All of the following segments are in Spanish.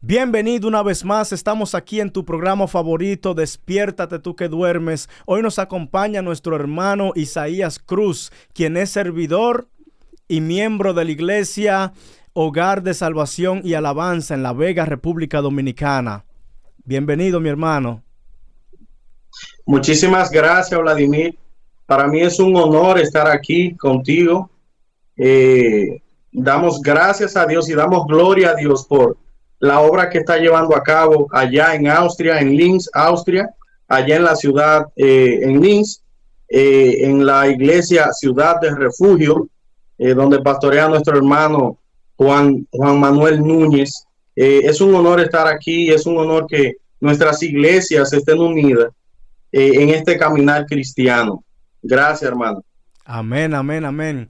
Bienvenido una vez más, estamos aquí en tu programa favorito, Despiértate tú que duermes. Hoy nos acompaña nuestro hermano Isaías Cruz, quien es servidor y miembro de la iglesia Hogar de Salvación y Alabanza en La Vega, República Dominicana. Bienvenido, mi hermano. Muchísimas gracias, Vladimir. Para mí es un honor estar aquí contigo. Damos gracias a Dios y damos gloria a Dios por la obra que está llevando a cabo allá en Austria, en Linz, Austria, allá en la ciudad, en Linz, en la iglesia Ciudad de Refugio, donde pastorea nuestro hermano Juan Manuel Núñez. Es un honor estar aquí, es un honor que nuestras iglesias estén unidas en este caminar cristiano. Gracias, hermano. Amén, amén, amén.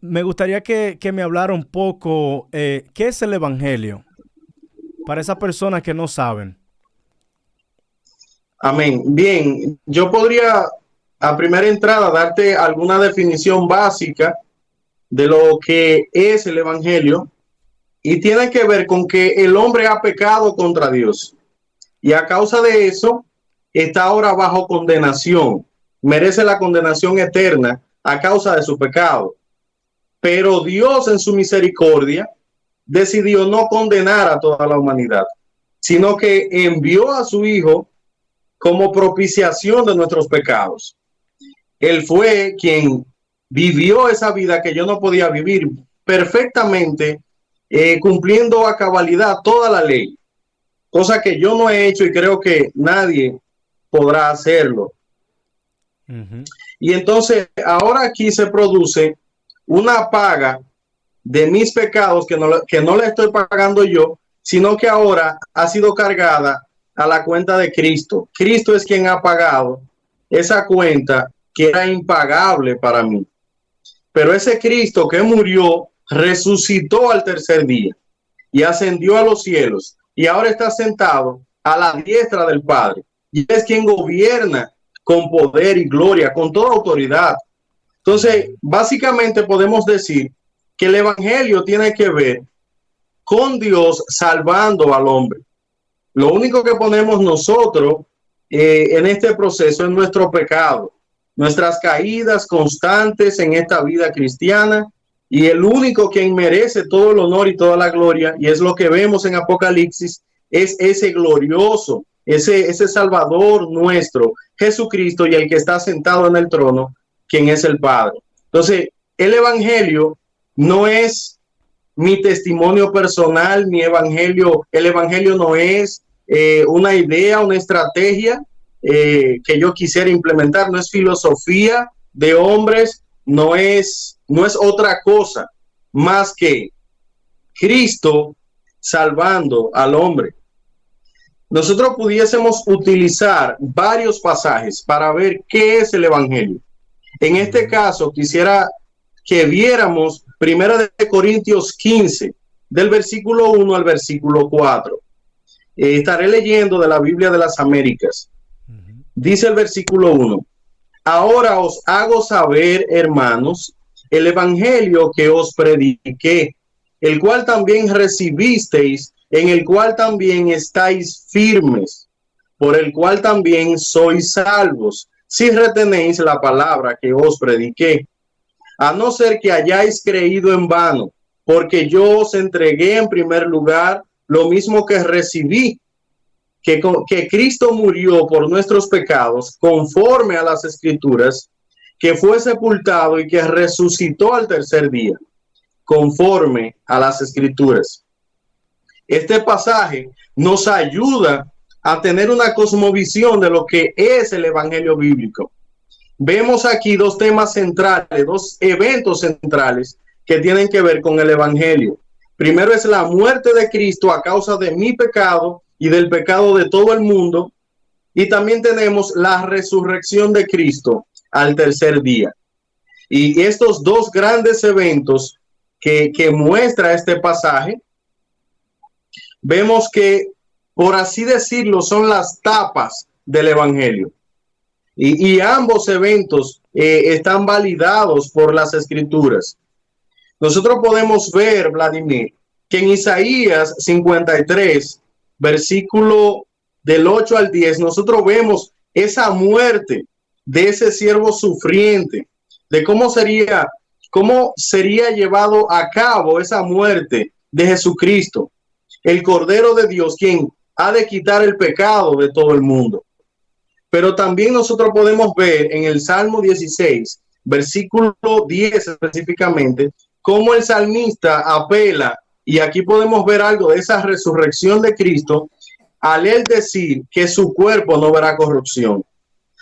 Me gustaría que me hablara un poco, ¿qué es el Evangelio? Para esas personas que no saben. Amén. Bien, yo podría a primera entrada darte alguna definición básica de lo que es el Evangelio y tiene que ver con que el hombre ha pecado contra Dios y a causa de eso está ahora bajo condenación, merece la condenación eterna a causa de su pecado. Pero Dios en su misericordia decidió no condenar a toda la humanidad, sino que envió a su Hijo como propiciación de nuestros pecados. Él fue quien vivió esa vida que yo no podía vivir perfectamente, cumpliendo a cabalidad toda la ley, cosa que yo no he hecho y creo que nadie podrá hacerlo. Y entonces ahora aquí se produce una paga de mis pecados que no le estoy pagando yo, sino que ahora ha sido cargada a la cuenta de Cristo. Cristo es quien ha pagado esa cuenta que era impagable para mí. Pero ese Cristo que murió, resucitó al tercer día y ascendió a los cielos y ahora está sentado a la diestra del Padre. Y es quien gobierna con poder y gloria, con toda autoridad. Entonces, básicamente podemos decir que el Evangelio tiene que ver con Dios salvando al hombre. Lo único que ponemos nosotros en este proceso es nuestro pecado, nuestras caídas constantes en esta vida cristiana, y el único quien merece todo el honor y toda la gloria, y es lo que vemos en Apocalipsis, es ese glorioso, ese Salvador nuestro, Jesucristo, y el que está sentado en el trono, quien es el Padre. Entonces, el Evangelio no es mi testimonio personal, el Evangelio no es una idea, una estrategia que yo quisiera implementar, no es filosofía de hombres, no es otra cosa más que Cristo salvando al hombre. Nosotros pudiésemos utilizar varios pasajes para ver qué es el Evangelio. En este caso, quisiera que viéramos 1 Corintios 15, del versículo 1 al versículo 4. Estaré leyendo de la Biblia de las Américas. Dice el versículo 1: Ahora os hago saber, hermanos, el evangelio que os prediqué, el cual también recibisteis, en el cual también estáis firmes, por el cual también sois salvos, si retenéis la palabra que os prediqué, a no ser que hayáis creído en vano, porque yo os entregué en primer lugar lo mismo que recibí, que Cristo murió por nuestros pecados, conforme a las Escrituras, que fue sepultado y que resucitó al tercer día, conforme a las Escrituras. Este pasaje nos ayuda a tener una cosmovisión de lo que es el Evangelio bíblico. Vemos aquí dos temas centrales, dos eventos centrales que tienen que ver con el Evangelio. Primero es la muerte de Cristo a causa de mi pecado y del pecado de todo el mundo. Y también tenemos la resurrección de Cristo al tercer día. Y estos dos grandes eventos que muestra este pasaje, vemos que, por así decirlo, son las tapas del Evangelio. Y ambos eventos están validados por las Escrituras. Nosotros podemos ver, Vladimir, que en Isaías 53, versículo del 8 al 10, nosotros vemos esa muerte de ese siervo sufriente, de cómo sería llevado a cabo esa muerte de Jesucristo, el Cordero de Dios, quien ha de quitar el pecado de todo el mundo. Pero también nosotros podemos ver en el Salmo 16, versículo 10 específicamente, cómo el salmista apela, y aquí podemos ver algo de esa resurrección de Cristo, al él decir que su cuerpo no verá corrupción.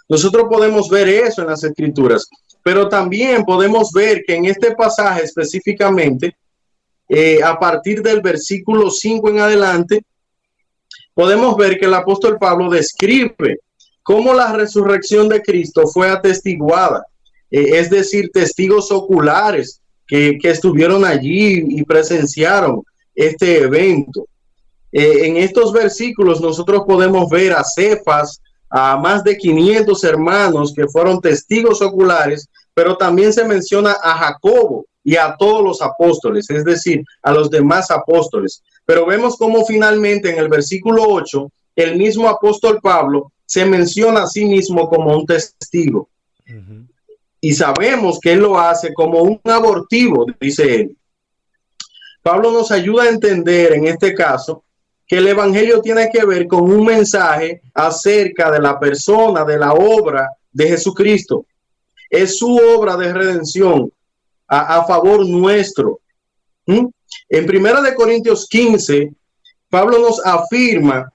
Nosotros podemos ver eso en las Escrituras, pero también podemos ver que en este pasaje específicamente, a partir del versículo 5 en adelante, podemos ver que el apóstol Pablo describe cómo la resurrección de Cristo fue atestiguada, es decir, testigos oculares que estuvieron allí y presenciaron este evento. En estos versículos nosotros podemos ver a Cefas, a más de 500 hermanos que fueron testigos oculares, pero también se menciona a Jacobo y a todos los apóstoles, es decir, a los demás apóstoles. Pero vemos cómo finalmente en el versículo 8, el mismo apóstol Pablo se menciona a sí mismo como un testigo. Uh-huh. Y sabemos que él lo hace como un abortivo, dice él. Pablo nos ayuda a entender en este caso que el evangelio tiene que ver con un mensaje acerca de la persona, de la obra de Jesucristo. Es su obra de redención a favor nuestro. En 1 Corintios 15, Pablo nos afirma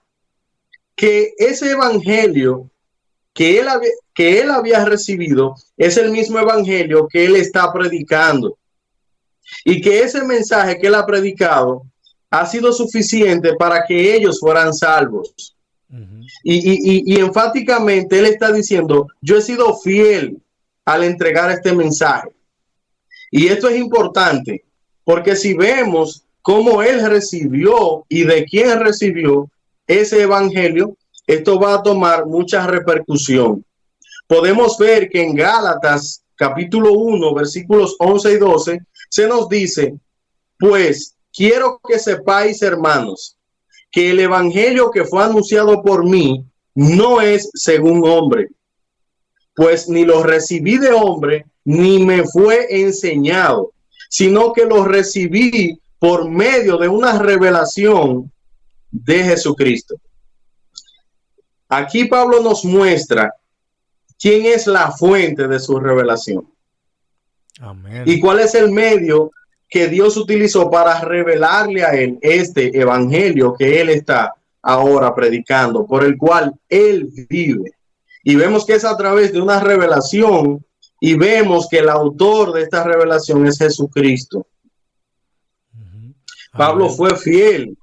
que ese evangelio que él había recibido es el mismo evangelio que él está predicando, y que ese mensaje que él ha predicado ha sido suficiente para que ellos fueran salvos. Uh-huh. Y enfáticamente él está diciendo: yo he sido fiel al entregar este mensaje. Y esto es importante, porque si vemos cómo él recibió y de quién recibió ese evangelio, esto va a tomar mucha repercusión. Podemos ver que en Gálatas capítulo 1, versículos 11 y 12, se nos dice: pues quiero que sepáis, hermanos, que el evangelio que fue anunciado por mí no es según hombre, pues ni lo recibí de hombre, ni me fue enseñado, sino que lo recibí por medio de una revelación de Jesucristo. Aquí Pablo nos muestra quién es la fuente de su revelación. Amén. Y cuál es el medio que Dios utilizó para revelarle a él este evangelio que él está ahora predicando, por el cual él vive. Y vemos que es a través de una revelación, y vemos que el autor de esta revelación es Jesucristo. Uh-huh. Pablo fue fiel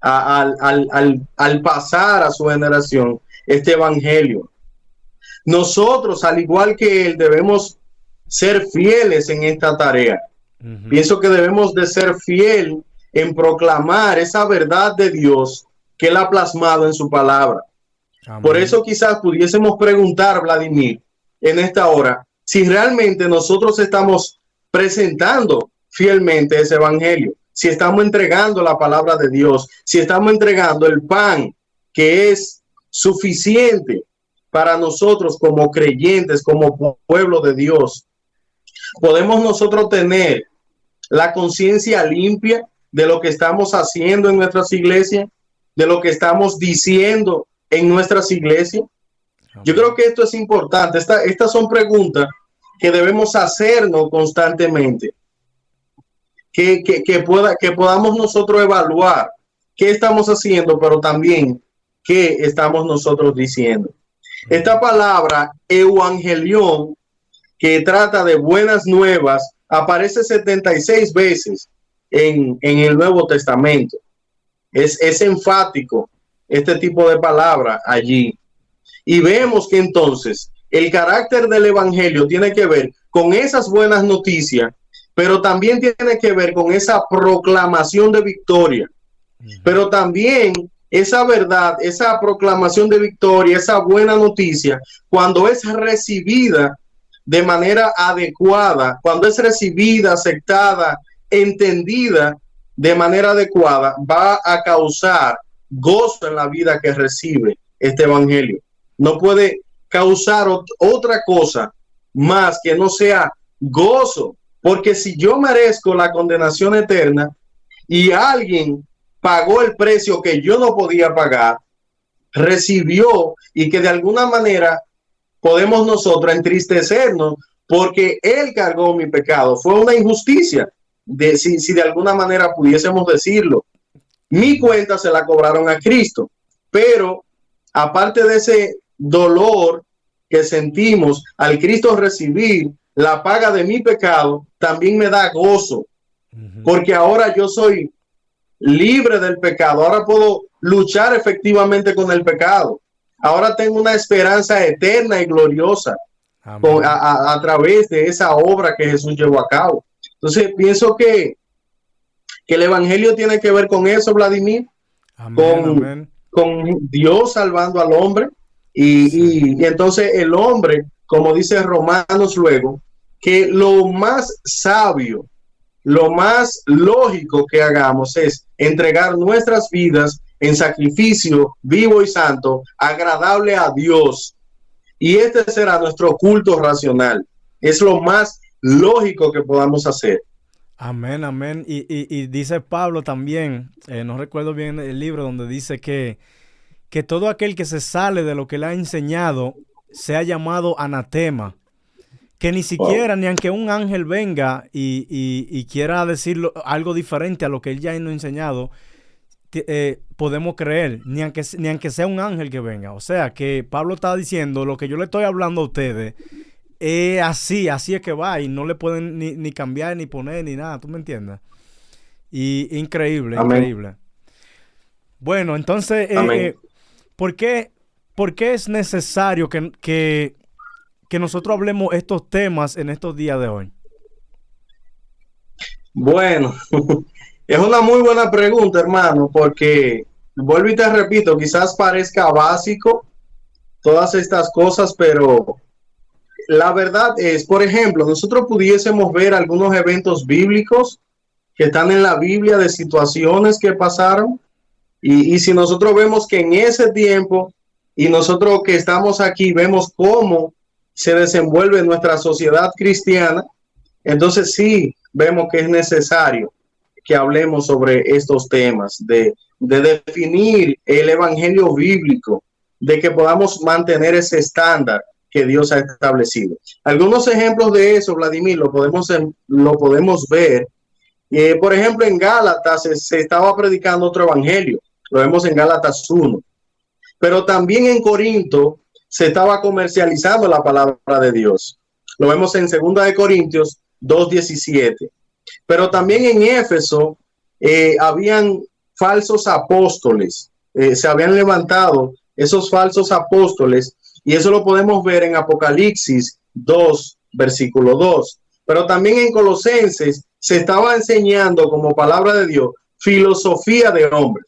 al pasar a su generación este evangelio. Nosotros, al igual que él, debemos ser fieles en esta tarea. Uh-huh. Pienso que debemos de ser fiel en proclamar esa verdad de Dios que él ha plasmado en su palabra. Amén. Por eso quizás pudiésemos preguntar, Vladimir, en esta hora, si realmente nosotros estamos presentando fielmente ese evangelio, si estamos entregando la palabra de Dios, si estamos entregando el pan que es suficiente para nosotros como creyentes, como pueblo de Dios. Podemos nosotros tener la conciencia limpia de lo que estamos haciendo en nuestras iglesias, de lo que estamos diciendo en nuestras iglesias. Yo creo que esto es importante. Estas son preguntas que debemos hacernos constantemente, que podamos nosotros evaluar qué estamos haciendo, pero también qué estamos nosotros diciendo. Esta palabra evangelión, que trata de buenas nuevas, aparece 76 veces en el Nuevo Testamento. Es enfático este tipo de palabra allí. Y vemos que entonces el carácter del evangelio tiene que ver con esas buenas noticias, pero también tiene que ver con esa proclamación de victoria. Pero también esa verdad, esa proclamación de victoria, esa buena noticia, cuando es recibida de manera adecuada, cuando es recibida, aceptada, entendida de manera adecuada, va a causar gozo en la vida que recibe este evangelio. No puede causar otra cosa más que no sea gozo, porque si yo merezco la condenación eterna y alguien pagó el precio que yo no podía pagar, recibió, y que de alguna manera podemos nosotros entristecernos porque él cargó mi pecado. Fue una injusticia, si de alguna manera pudiésemos decirlo. Mi cuenta se la cobraron a Cristo, pero aparte de ese dolor que sentimos al Cristo recibir la paga de mi pecado, también me da gozo, porque ahora yo soy libre del pecado. Ahora puedo luchar efectivamente con el pecado. Ahora tengo una esperanza eterna y gloriosa a través de esa obra que Jesús llevó a cabo. Entonces pienso que el evangelio tiene que ver con eso, Vladimir, con Dios salvando al hombre y entonces el hombre, como dice Romanos luego, que lo más sabio, lo más lógico que hagamos es entregar nuestras vidas en sacrificio vivo y santo, agradable a Dios. Y este será nuestro culto racional. Es lo más lógico que podamos hacer. Amén, amén. Y dice Pablo también, no recuerdo bien el libro, donde dice que todo aquel que se sale de lo que le ha enseñado sea llamado anatema. Que ni siquiera, ni aunque un ángel venga y quiera decir algo diferente a lo que él ya nos ha enseñado, podemos creer, ni aunque sea un ángel que venga. O sea, que Pablo está diciendo, lo que yo le estoy hablando a ustedes, así es que va, y no le pueden ni cambiar, ni poner, ni nada, ¿tú me entiendes? Y increíble, Amén. Increíble. Bueno, entonces, ¿por qué es necesario que nosotros hablemos estos temas en estos días de hoy? Bueno, es una muy buena pregunta, hermano, porque vuelvo y te repito, quizás parezca básico todas estas cosas, pero la verdad es, por ejemplo, nosotros pudiésemos ver algunos eventos bíblicos que están en la Biblia de situaciones que pasaron, y si nosotros vemos que en ese tiempo, y nosotros que estamos aquí, vemos cómo se desenvuelve nuestra sociedad cristiana, entonces sí vemos que es necesario que hablemos sobre estos temas, de definir el evangelio bíblico, de que podamos mantener ese estándar que Dios ha establecido. Algunos ejemplos de eso, Vladimir, lo podemos ver. Por ejemplo, en Gálatas se estaba predicando otro evangelio, lo vemos en Gálatas 1, pero también en Corinto se estaba comercializando la palabra de Dios. Lo vemos en 2 de Corintios 2:17. Pero también en Éfeso habían falsos apóstoles. Se habían levantado esos falsos apóstoles, y eso lo podemos ver en Apocalipsis 2, versículo 2. Pero también en Colosenses se estaba enseñando como palabra de Dios filosofía de hombres.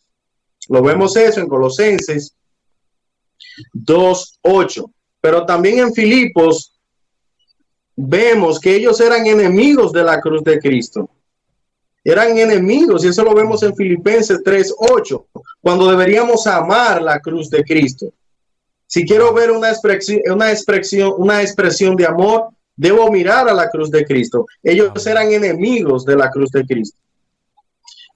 Lo vemos eso en Colosenses 2:8. Pero también en Filipos vemos que ellos eran enemigos de la cruz de Cristo. Eran enemigos, y eso lo vemos en Filipenses 3:8, cuando deberíamos amar la cruz de Cristo. Si quiero ver una expresión de amor, debo mirar a la cruz de Cristo. Ellos eran enemigos de la cruz de Cristo.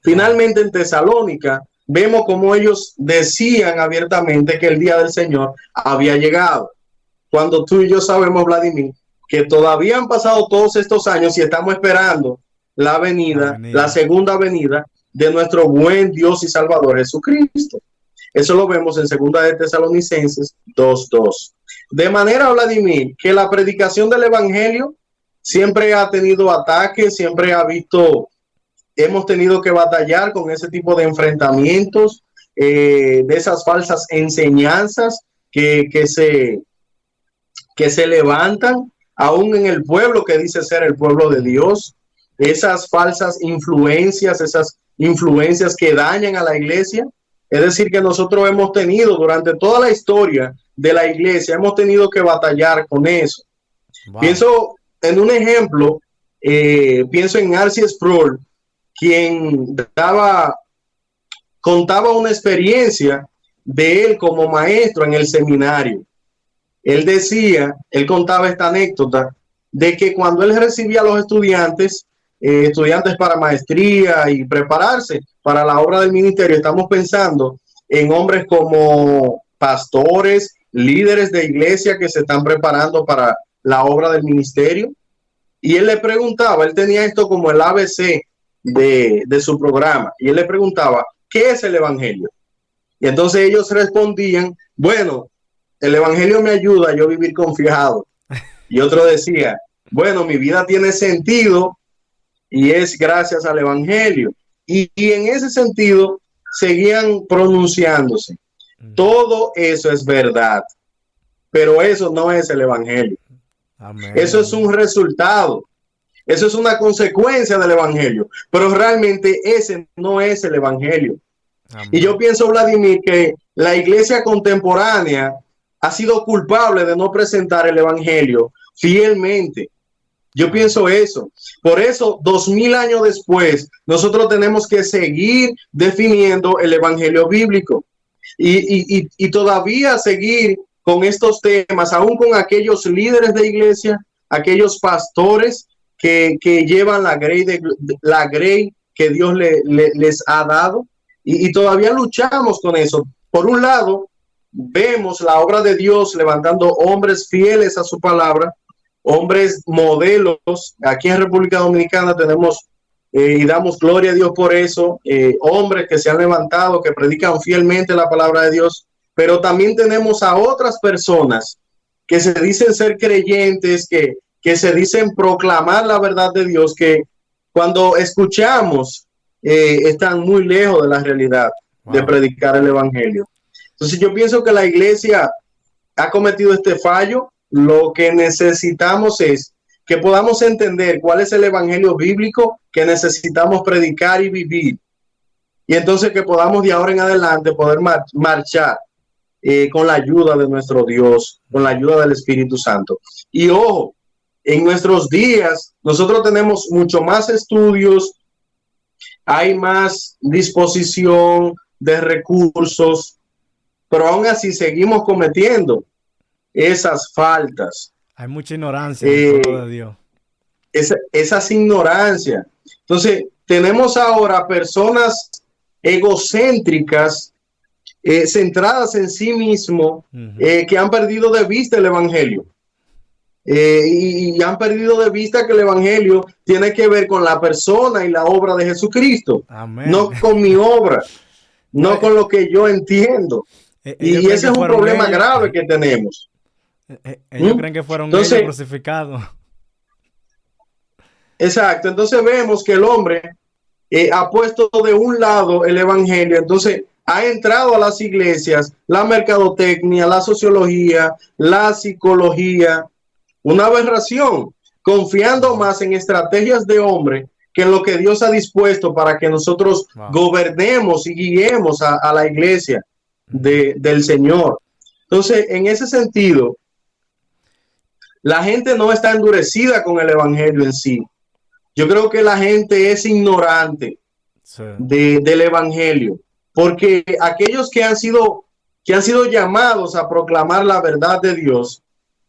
Finalmente, en Tesalónica, vemos como ellos decían abiertamente que el día del Señor había llegado. Cuando tú y yo sabemos, Vladimir, que todavía han pasado todos estos años y estamos esperando la segunda venida de nuestro buen Dios y Salvador Jesucristo. Eso lo vemos en 2 de Tesalonicenses 2:2. De manera, Vladimir, que la predicación del evangelio siempre ha tenido ataques, hemos tenido que batallar con ese tipo de enfrentamientos, de esas falsas enseñanzas que se levantan aún en el pueblo que dice ser el pueblo de Dios, esas falsas influencias, que dañan a la iglesia. Es decir, que nosotros hemos tenido durante toda la historia de la iglesia, hemos tenido que batallar con eso. Wow. Pienso en un ejemplo, pienso en R.C. Sproul, quien contaba una experiencia de él como maestro en el seminario. Él contaba esta anécdota de que cuando él recibía a los estudiantes, estudiantes para maestría y prepararse para la obra del ministerio, estamos pensando en hombres como pastores, líderes de iglesia que se están preparando para la obra del ministerio. Y él le preguntaba, él tenía esto como el ABC de su programa, y él le preguntaba, ¿qué es el evangelio? Y entonces ellos respondían, bueno, el evangelio me ayuda a yo vivir confiado. Y otro decía, bueno, mi vida tiene sentido y es gracias al evangelio. Y en ese sentido seguían pronunciándose. Todo eso es verdad, pero eso no es el evangelio. Amén. Eso es un resultado. Eso es una consecuencia del evangelio, pero realmente ese no es el evangelio. Amén. Y yo pienso, Vladimir, que la iglesia contemporánea ha sido culpable de no presentar el evangelio fielmente. Yo pienso eso. Por eso, 2000 años después, nosotros tenemos que seguir definiendo el evangelio bíblico y todavía seguir con estos temas, aún con aquellos líderes de iglesia, aquellos pastores que llevan la grey que Dios les ha dado, y todavía luchamos con eso. Por un lado, vemos la obra de Dios levantando hombres fieles a su palabra, hombres modelos. Aquí en República Dominicana tenemos, y damos gloria a Dios por eso, hombres que se han levantado, que predican fielmente la palabra de Dios, pero también tenemos a otras personas que se dicen ser creyentes, que se dicen proclamar la verdad de Dios, que cuando escuchamos están muy lejos de la realidad de predicar el evangelio. Entonces yo pienso que la iglesia ha cometido este fallo. Lo que necesitamos es que podamos entender cuál es el evangelio bíblico que necesitamos predicar y vivir. Y entonces que podamos de ahora en adelante poder marchar con la ayuda de nuestro Dios, con la ayuda del Espíritu Santo. Y ojo, en nuestros días nosotros tenemos mucho más estudios, hay más disposición de recursos, pero aún así seguimos cometiendo esas faltas. Hay mucha ignorancia en el pueblo de Dios. Esas ignorancias. Entonces, tenemos ahora personas egocéntricas, centradas en sí mismo, que han perdido de vista el evangelio. Y han perdido de vista que el evangelio tiene que ver con la persona y la obra de Jesucristo. Amén. No con mi obra, no con lo que yo entiendo. Y ese es un problema grave que tenemos. Ellos creen que fueron ellos crucificados. Exacto. Entonces vemos que el hombre ha puesto de un lado el evangelio. Entonces ha entrado a las iglesias la mercadotecnia, la sociología, la psicología. Una aberración, confiando más en estrategias de hombre que en lo que Dios ha dispuesto para que nosotros gobernemos y guiemos a la iglesia del Señor. Entonces, en ese sentido, la gente no está endurecida con el evangelio en sí. Yo creo que la gente es ignorante del evangelio, porque aquellos que han sido llamados a proclamar la verdad de Dios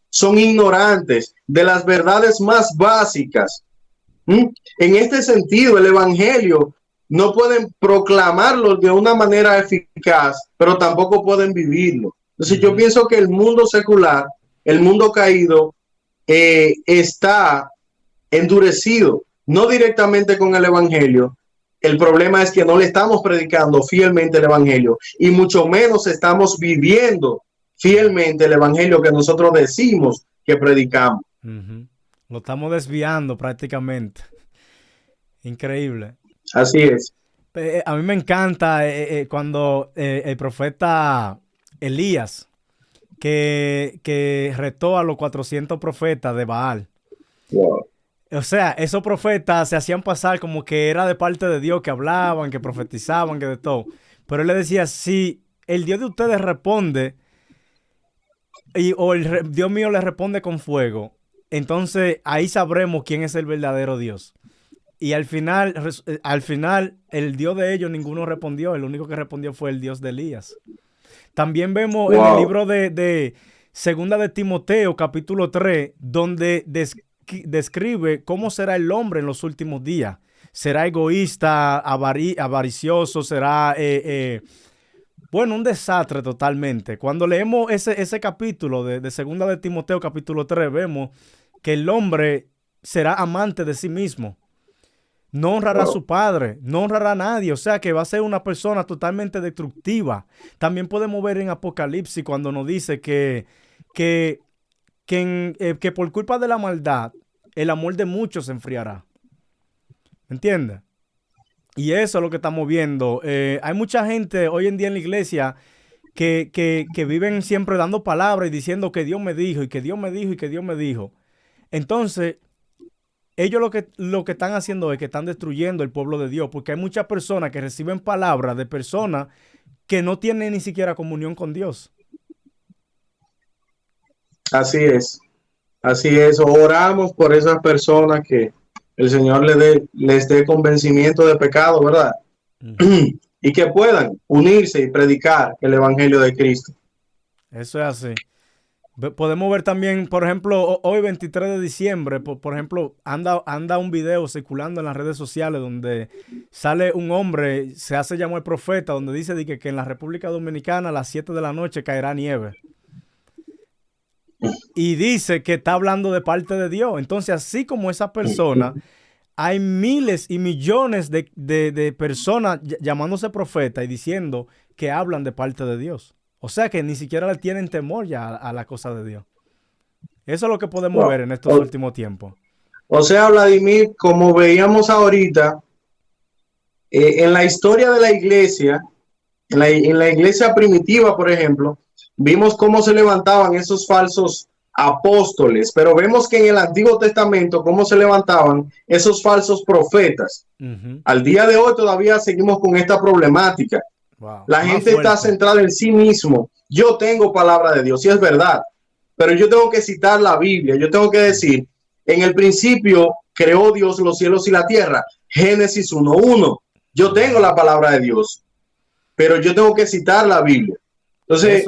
son ignorantes de las verdades más básicas. En este sentido, el evangelio no pueden proclamarlo de una manera eficaz, pero tampoco pueden vivirlo. Entonces yo pienso que el mundo secular, el mundo caído, está endurecido, no directamente con el evangelio. El problema es que no le estamos predicando fielmente el evangelio y mucho menos estamos viviendo fielmente el evangelio que nosotros decimos que predicamos. Lo estamos desviando prácticamente. Increíble. Así es. A mí me encanta cuando el profeta Elías que retó a los 400 profetas de Baal. Wow. O sea, esos profetas se hacían pasar como que era de parte de Dios, que hablaban, que profetizaban, que de todo. Pero él le decía, si el Dios de ustedes responde, o el Dios mío le responde con fuego, entonces ahí sabremos quién es el verdadero Dios. Y al final, el Dios de ellos, ninguno respondió. El único que respondió fue el Dios de Elías. También vemos en el libro de Segunda de Timoteo, capítulo 3, donde describe cómo será el hombre en los últimos días. Será egoísta, avaricioso, será, bueno, un desastre totalmente. Cuando leemos ese capítulo de Segunda de Timoteo, capítulo 3, vemos que el hombre será amante de sí mismo. No honrará a su padre, no honrará a nadie, o sea que va a ser una persona totalmente destructiva. También podemos ver en Apocalipsis cuando nos dice que por culpa de la maldad, el amor de muchos se enfriará. ¿Entiendes? Y eso es lo que estamos viendo. Hay mucha gente hoy en día en la iglesia que viven siempre dando palabras y diciendo que Dios me dijo, y que Dios me dijo, y que Dios me dijo. Entonces, ellos lo que están haciendo es que están destruyendo el pueblo de Dios, porque hay muchas personas que reciben palabras de personas que no tienen ni siquiera comunión con Dios. Así es. Oramos por esas personas, que el Señor les dé convencimiento de pecado, ¿verdad? Y que puedan unirse y predicar el Evangelio de Cristo. Eso es así. Podemos ver también, por ejemplo, hoy 23 de diciembre, por ejemplo, anda un video circulando en las redes sociales donde sale un hombre, se hace llamar profeta, donde dice que en la República Dominicana a las 7 de la noche caerá nieve. Y dice que está hablando de parte de Dios. Entonces, así como esa persona, hay miles y millones de personas llamándose profeta y diciendo que hablan de parte de Dios. O sea que ni siquiera le tienen temor ya a la cosa de Dios. Eso es lo que podemos ver en estos últimos tiempos. O sea, Vladimir, como veíamos ahorita, en la historia de la iglesia, en la iglesia primitiva, por ejemplo, vimos cómo se levantaban esos falsos apóstoles, pero vemos que en el Antiguo Testamento cómo se levantaban esos falsos profetas. Al día de hoy todavía seguimos con esta problemática. Wow, la gente está centrada en sí mismo. Yo tengo palabra de Dios, sí es verdad, pero yo tengo que citar la Biblia. Yo tengo que decir, en el principio creó Dios los cielos y la tierra. Génesis 1:1. Yo tengo la palabra de Dios, pero yo tengo que citar la Biblia. Entonces,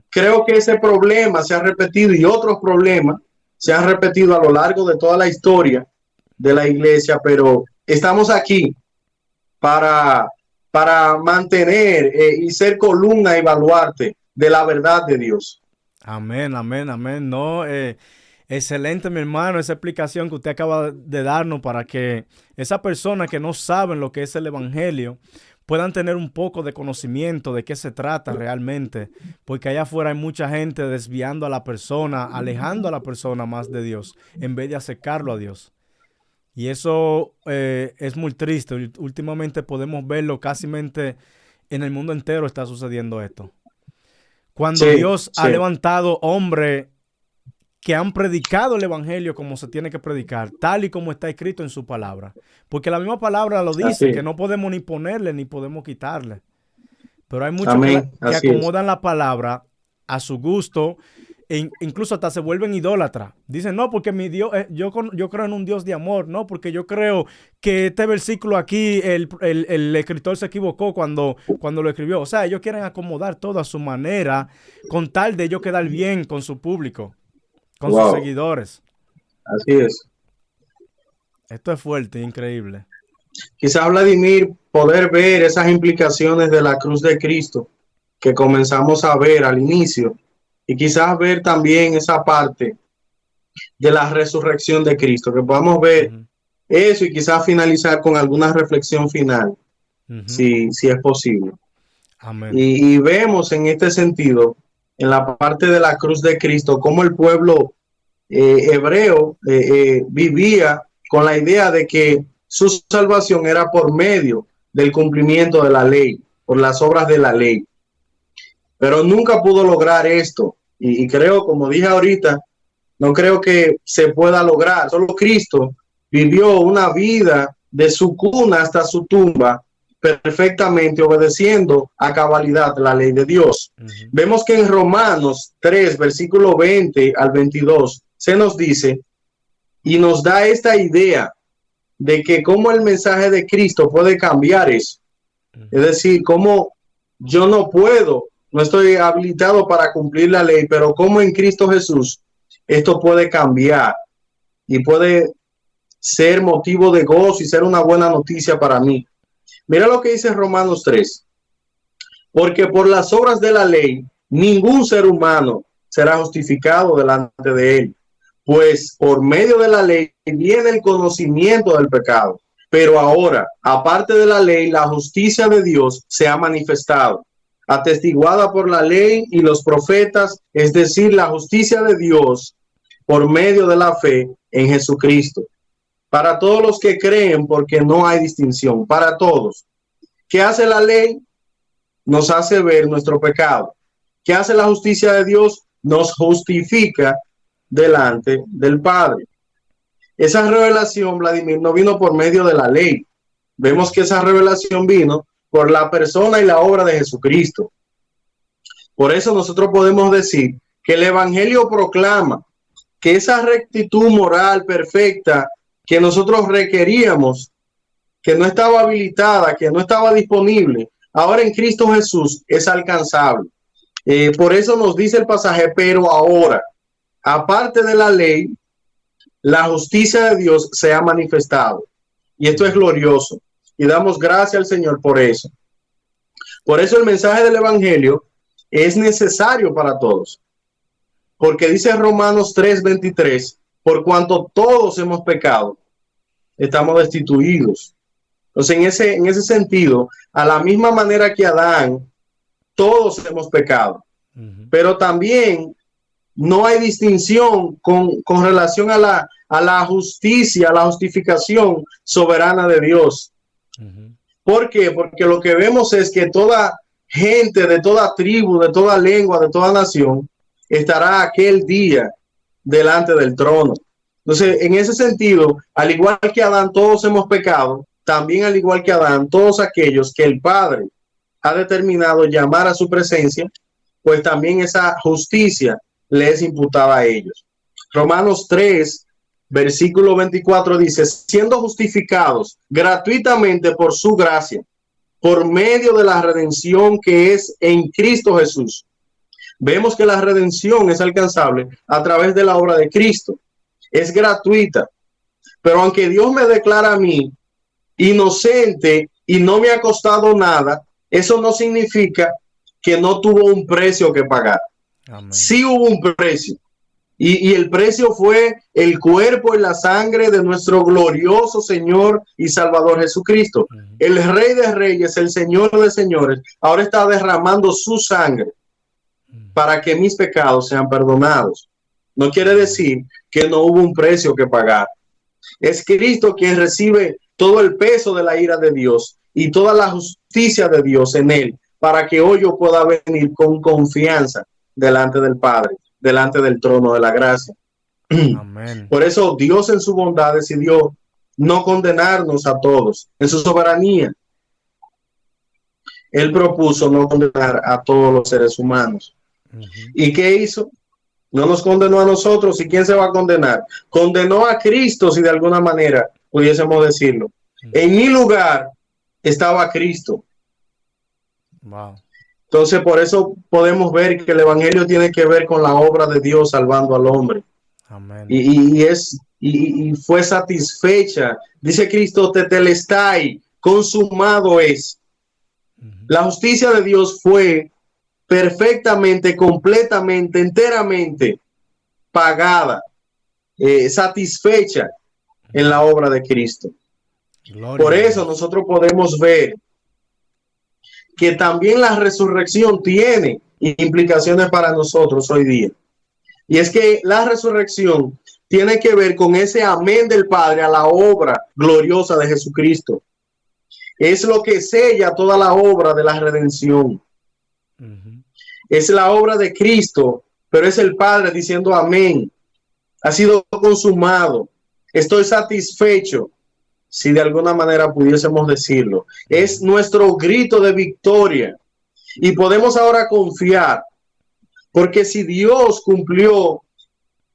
creo que ese problema se ha repetido, y otros problemas se han repetido a lo largo de toda la historia de la iglesia, pero estamos aquí para mantener y ser columna y baluarte de la verdad de Dios. Amén, amén, amén. No, excelente, mi hermano, esa explicación que usted acaba de darnos para que esas personas que no saben lo que es el evangelio puedan tener un poco de conocimiento de qué se trata realmente, porque allá afuera hay mucha gente desviando a la persona, alejando a la persona más de Dios, en vez de acercarlo a Dios. Y eso es muy triste. Últimamente podemos verlo casi en el mundo entero está sucediendo esto. Cuando Dios ha levantado hombres que han predicado el evangelio como se tiene que predicar, tal y como está escrito en su palabra. Porque la misma palabra lo dice, que no podemos ni ponerle ni podemos quitarle. Pero hay muchos que acomodan la palabra a su gusto, e incluso hasta se vuelven idólatras. Dicen, no, porque mi Dios, yo creo en un Dios de amor, no, porque yo creo que este versículo aquí, el escritor se equivocó cuando lo escribió. O sea, ellos quieren acomodar todo a su manera, con tal de ellos quedar bien con su público, con sus seguidores. Así es. Esto es fuerte, increíble. Quizás, Vladimir, poder ver esas implicaciones de la cruz de Cristo que comenzamos a ver al inicio, y quizás ver también esa parte de la resurrección de Cristo, que podamos ver eso y quizás finalizar con alguna reflexión final, si es posible. Amén. Y vemos en este sentido, en la parte de la cruz de Cristo, cómo el pueblo hebreo vivía con la idea de que su salvación era por medio del cumplimiento de la ley, por las obras de la ley. Pero nunca pudo lograr esto. Y creo, como dije ahorita, no creo que se pueda lograr. Solo Cristo vivió una vida de su cuna hasta su tumba perfectamente obedeciendo a cabalidad la ley de Dios. Vemos que en Romanos 3, versículo 20 al 22, se nos dice y nos da esta idea de que cómo el mensaje de Cristo puede cambiar eso. Es decir, cómo yo no estoy habilitado para cumplir la ley, pero cómo en Cristo Jesús esto puede cambiar y puede ser motivo de gozo y ser una buena noticia para mí. Mira lo que dice Romanos 3. Porque por las obras de la ley, ningún ser humano será justificado delante de él, pues por medio de la ley viene el conocimiento del pecado. Pero ahora, aparte de la ley, la justicia de Dios se ha manifestado, atestiguada por la ley y los profetas, es decir, la justicia de Dios por medio de la fe en Jesucristo. Para todos los que creen, porque no hay distinción, para todos. ¿Qué hace la ley? Nos hace ver nuestro pecado. ¿Qué hace la justicia de Dios? Nos justifica delante del Padre. Esa revelación, Vladimir, no vino por medio de la ley. Vemos que esa revelación vino por la persona y la obra de Jesucristo. Por eso nosotros podemos decir que el Evangelio proclama que esa rectitud moral perfecta que nosotros requeríamos, que no estaba habilitada, que no estaba disponible, ahora en Cristo Jesús es alcanzable. Por eso nos dice el pasaje, pero ahora, aparte de la ley, la justicia de Dios se ha manifestado. Y esto es glorioso. Y damos gracias al Señor por eso. Por eso el mensaje del Evangelio es necesario para todos. Porque dice Romanos 3:23, por cuanto todos hemos pecado, estamos destituidos. Entonces, en ese sentido, a la misma manera que Adán, todos hemos pecado. Pero también no hay distinción con relación a la justicia, a la justificación soberana de Dios. ¿Por qué? Porque lo que vemos es que toda gente de toda tribu, de toda lengua, de toda nación, estará aquel día delante del trono. Entonces, en ese sentido, al igual que Adán, todos hemos pecado, también al igual que Adán, todos aquellos que el Padre ha determinado llamar a su presencia, pues también esa justicia le es imputada a ellos. Romanos 3, versículo 24 dice, siendo justificados gratuitamente por su gracia, por medio de la redención que es en Cristo Jesús. Vemos que la redención es alcanzable a través de la obra de Cristo. Es gratuita. Pero aunque Dios me declara a mí inocente y no me ha costado nada, eso no significa que no tuvo un precio que pagar. Amén. Sí hubo un precio. Y el precio fue el cuerpo y la sangre de nuestro glorioso Señor y Salvador Jesucristo. El Rey de Reyes, el Señor de Señores, ahora está derramando su sangre para que mis pecados sean perdonados. No quiere decir que no hubo un precio que pagar. Es Cristo quien recibe todo el peso de la ira de Dios y toda la justicia de Dios en él, para que hoy yo pueda venir con confianza delante del Padre, delante del trono de la gracia. Amén. Por eso Dios en su bondad decidió no condenarnos a todos. En su soberanía, Él propuso no condenar a todos los seres humanos. ¿Y qué hizo? No nos condenó a nosotros. ¿Y quién se va a condenar? Condenó a Cristo, si de alguna manera pudiésemos decirlo. En mi lugar estaba Cristo. Wow. Entonces, por eso podemos ver que el Evangelio tiene que ver con la obra de Dios salvando al hombre. Amén. Y fue satisfecha. Dice Cristo, tetelestai, consumado es. La justicia de Dios fue perfectamente, completamente, enteramente pagada, satisfecha en la obra de Cristo. Gloria. Por eso nosotros podemos ver que también la resurrección tiene implicaciones para nosotros hoy día. Y es que la resurrección tiene que ver con ese amén del Padre a la obra gloriosa de Jesucristo. Es lo que sella toda la obra de la redención. Es la obra de Cristo, pero es el Padre diciendo amén. Ha sido consumado. Estoy satisfecho, si de alguna manera pudiésemos decirlo. Es nuestro grito de victoria. Y podemos ahora confiar, porque si Dios cumplió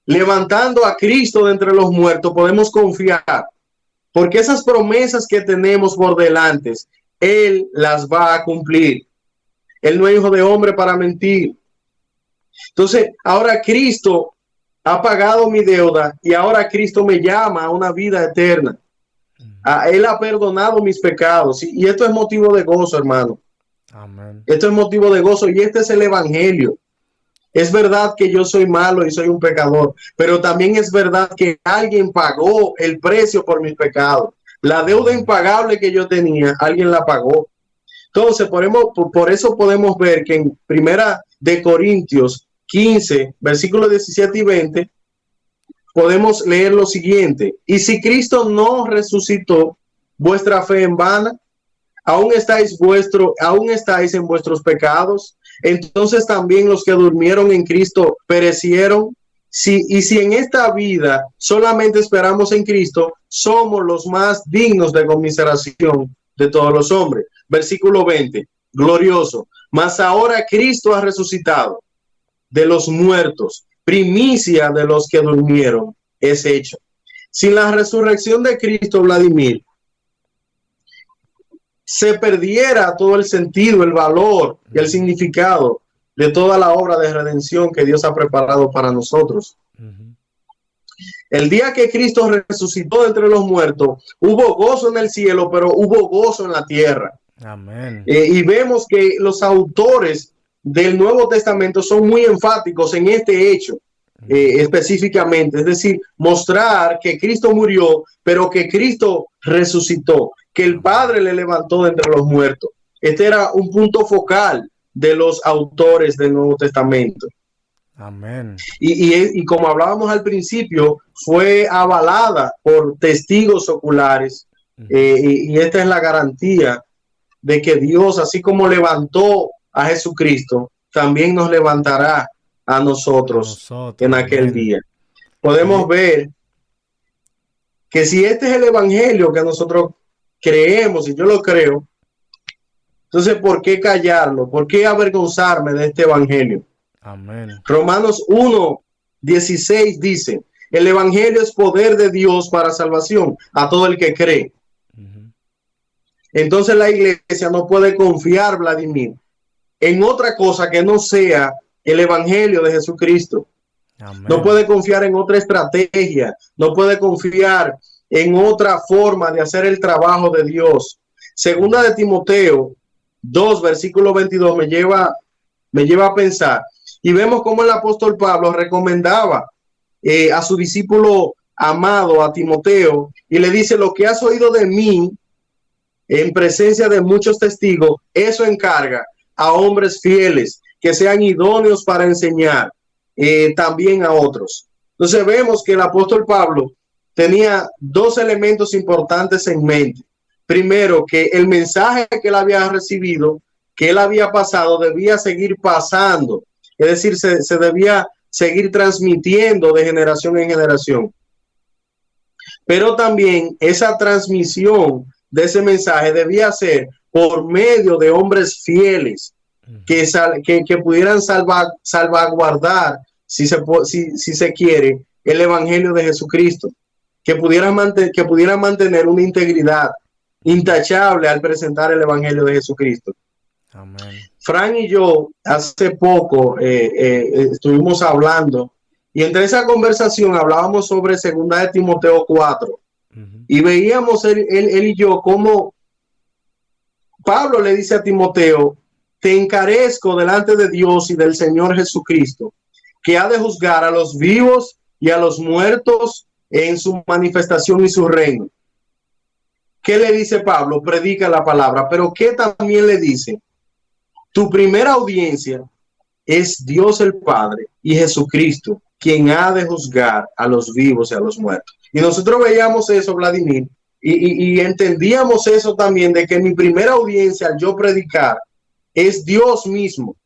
levantando a Cristo de entre los muertos, podemos confiar porque esas promesas que tenemos por delante, Él las va a cumplir. Él no es hijo de hombre para mentir. Entonces, ahora Cristo ha pagado mi deuda y ahora Cristo me llama a una vida eterna. Él ha perdonado mis pecados y esto es motivo de gozo, hermano. Amén. Esto es motivo de gozo y este es el evangelio. Es verdad que yo soy malo y soy un pecador, pero también es verdad que alguien pagó el precio por mis pecados. La deuda impagable que yo tenía, alguien la pagó. Entonces, por eso podemos ver que en Primera de Corintios 15, versículos 17 y 20, podemos leer lo siguiente: y si Cristo no resucitó, vuestra fe en vana, aún estáis en vuestros pecados, entonces también los que durmieron en Cristo perecieron. Y si en esta vida solamente esperamos en Cristo, somos los más dignos de conmiseración de todos los hombres. Versículo 20, glorioso. Mas ahora Cristo ha resucitado de los muertos, primicia de los que durmieron es hecho. Sin la resurrección de Cristo, Vladimir, se perdiera todo el sentido, el valor y el significado de toda la obra de redención que Dios ha preparado para nosotros. El día que Cristo resucitó de entre los muertos, hubo gozo en el cielo, pero hubo gozo en la tierra. Amén. Y vemos que los autores del Nuevo Testamento son muy enfáticos en este hecho, específicamente, es decir, mostrar que Cristo murió, pero que Cristo resucitó, que el Padre le levantó de entre los muertos. Este era un punto focal de los autores del Nuevo Testamento. Amén. Y como hablábamos al principio, fue avalada por testigos oculares, y esta es la garantía de que Dios, así como levantó a Jesucristo, también nos levantará a nosotros en aquel día. Podemos ver que si este es el evangelio que nosotros creemos, y yo lo creo, entonces ¿por qué callarlo? ¿Por qué avergonzarme de este evangelio? Amén. Romanos 1:16 dice: el evangelio es poder de Dios para salvación a todo el que cree. Entonces la iglesia no puede confiar, Vladimir, en otra cosa que no sea el evangelio de Jesucristo. Amén. No puede confiar en otra estrategia, no puede confiar en otra forma de hacer el trabajo de Dios. Segunda de Timoteo 2, versículo 22 me lleva a pensar, y vemos cómo el apóstol Pablo recomendaba a su discípulo amado, a Timoteo, y le dice: lo que has oído de mí en presencia de muchos testigos, eso encarga a hombres fieles que sean idóneos para enseñar también a otros. Entonces vemos que el apóstol Pablo tenía dos elementos importantes en mente. Primero, que el mensaje que él había recibido, que él había pasado, debía seguir pasando, es decir, se debía seguir transmitiendo de generación en generación. Pero también esa transmisión de ese mensaje debía ser por medio de hombres fieles que pudieran salvaguardar, si se quiere, el evangelio de Jesucristo, que pudieran mantener una integridad intachable al presentar el evangelio de Jesucristo. Amén. Fran y yo hace poco estuvimos hablando, y entre esa conversación hablábamos sobre Segunda de Timoteo 4, y veíamos él y yo cómo Pablo le dice a Timoteo: te encarezco delante de Dios y del Señor Jesucristo, que ha de juzgar a los vivos y a los muertos en su manifestación y su reino. ¿Qué le dice Pablo? Predica la palabra. Pero ¿qué también le dice? Tu primera audiencia es Dios el Padre y Jesucristo, quien ha de juzgar a los vivos y a los muertos. Y nosotros veíamos eso, Vladimir, y entendíamos eso también, de que mi primera audiencia al yo predicar es Dios mismo.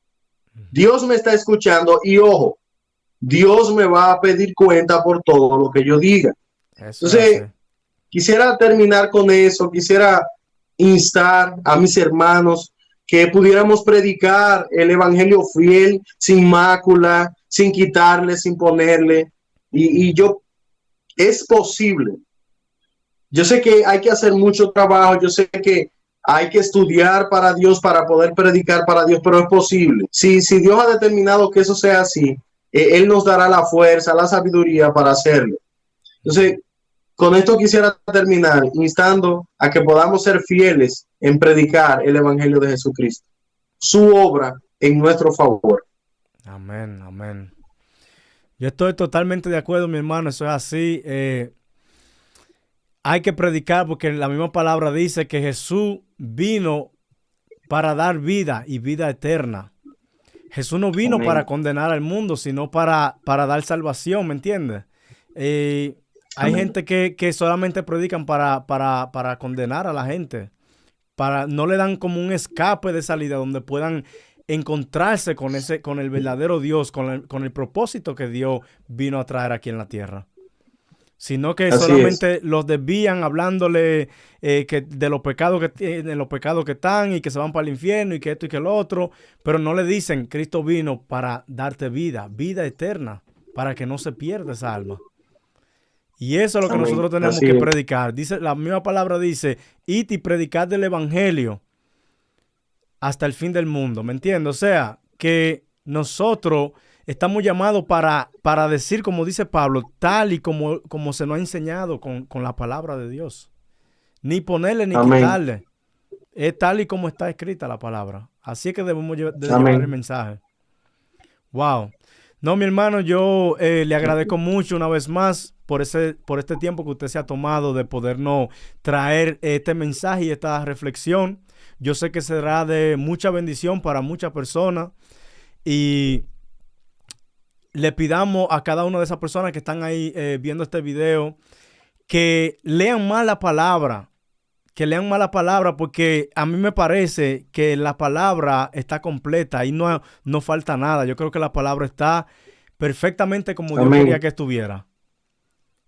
Dios me está escuchando y, ojo, Dios me va a pedir cuenta por todo lo que yo diga. Entonces, quisiera terminar con eso, quisiera instar a mis hermanos que pudiéramos predicar el evangelio fiel, sin mácula, sin quitarle, sin ponerle. Es posible Yo sé que hay que hacer mucho trabajo, yo sé que hay que estudiar para Dios para poder predicar para Dios, pero es posible. Si Dios ha determinado que eso sea así, Él nos dará la fuerza, la sabiduría para hacerlo. Entonces, con esto quisiera terminar instando a que podamos ser fieles en predicar el Evangelio de Jesucristo, su obra en nuestro favor. Amén, amén. Yo estoy totalmente de acuerdo, mi hermano, eso es así. Hay que predicar porque la misma palabra dice que Jesús vino para dar vida y vida eterna. Jesús no vino para Amén. condenar al mundo, sino para dar salvación, ¿me entiendes? Hay Amén. gente que solamente predican para condenar a la gente. No le dan como un escape de salida donde puedan encontrarse con el verdadero Dios, con el propósito que Dios vino a traer aquí en la tierra. Sino que Así es. solamente los desvían hablándole de los pecados que están y que se van para el infierno y que esto y que lo otro, pero no le dicen, Cristo vino para darte vida, vida eterna, para que no se pierda esa alma. Y eso es lo que Amén. nosotros tenemos Así que es. predicar. Dice, la misma palabra dice, id y predicad el evangelio hasta el fin del mundo, ¿me entiendes? O sea, que nosotros estamos llamados para decir, como dice Pablo, tal y como se nos ha enseñado con la palabra de Dios. Ni ponerle ni Amén. quitarle. Es tal y como está escrita la palabra. Así es que debemos de llevar el Amén. mensaje. Wow. No, mi hermano, yo le agradezco mucho una vez más por este tiempo que usted se ha tomado de podernos traer este mensaje y esta reflexión. Yo sé que será de mucha bendición para muchas personas y le pidamos a cada una de esas personas que están ahí viendo este video que lean más la palabra, porque a mí me parece que la palabra está completa y no falta nada. Yo creo que la palabra está perfectamente como Dios quería Amén. que estuviera.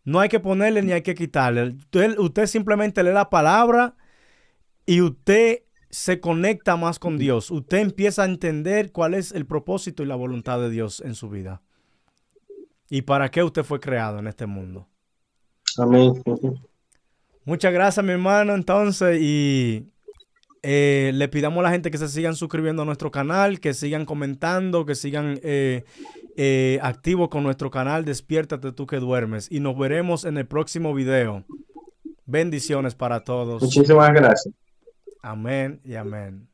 No hay que ponerle ni hay que quitarle. Usted simplemente lee la palabra y usted se conecta más con Dios. Usted empieza a entender cuál es el propósito y la voluntad de Dios en su vida. Y para qué usted fue creado en este mundo. Amén. Muchas gracias, mi hermano, entonces, y le pidamos a la gente que se sigan suscribiendo a nuestro canal, que sigan comentando, que sigan activos con nuestro canal Despiértate tú que duermes. Y nos veremos en el próximo video. Bendiciones para todos. Muchísimas gracias. Amén y amén.